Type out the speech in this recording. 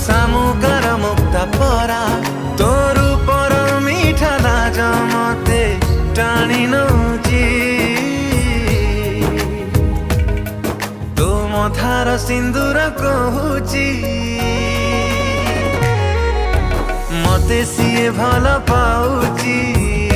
शामुकार मुक्ता परा तोर पर मीठा लाज मते टाणी नौची तो मथार सिंदूर कहूची मते सीए भल पाउची।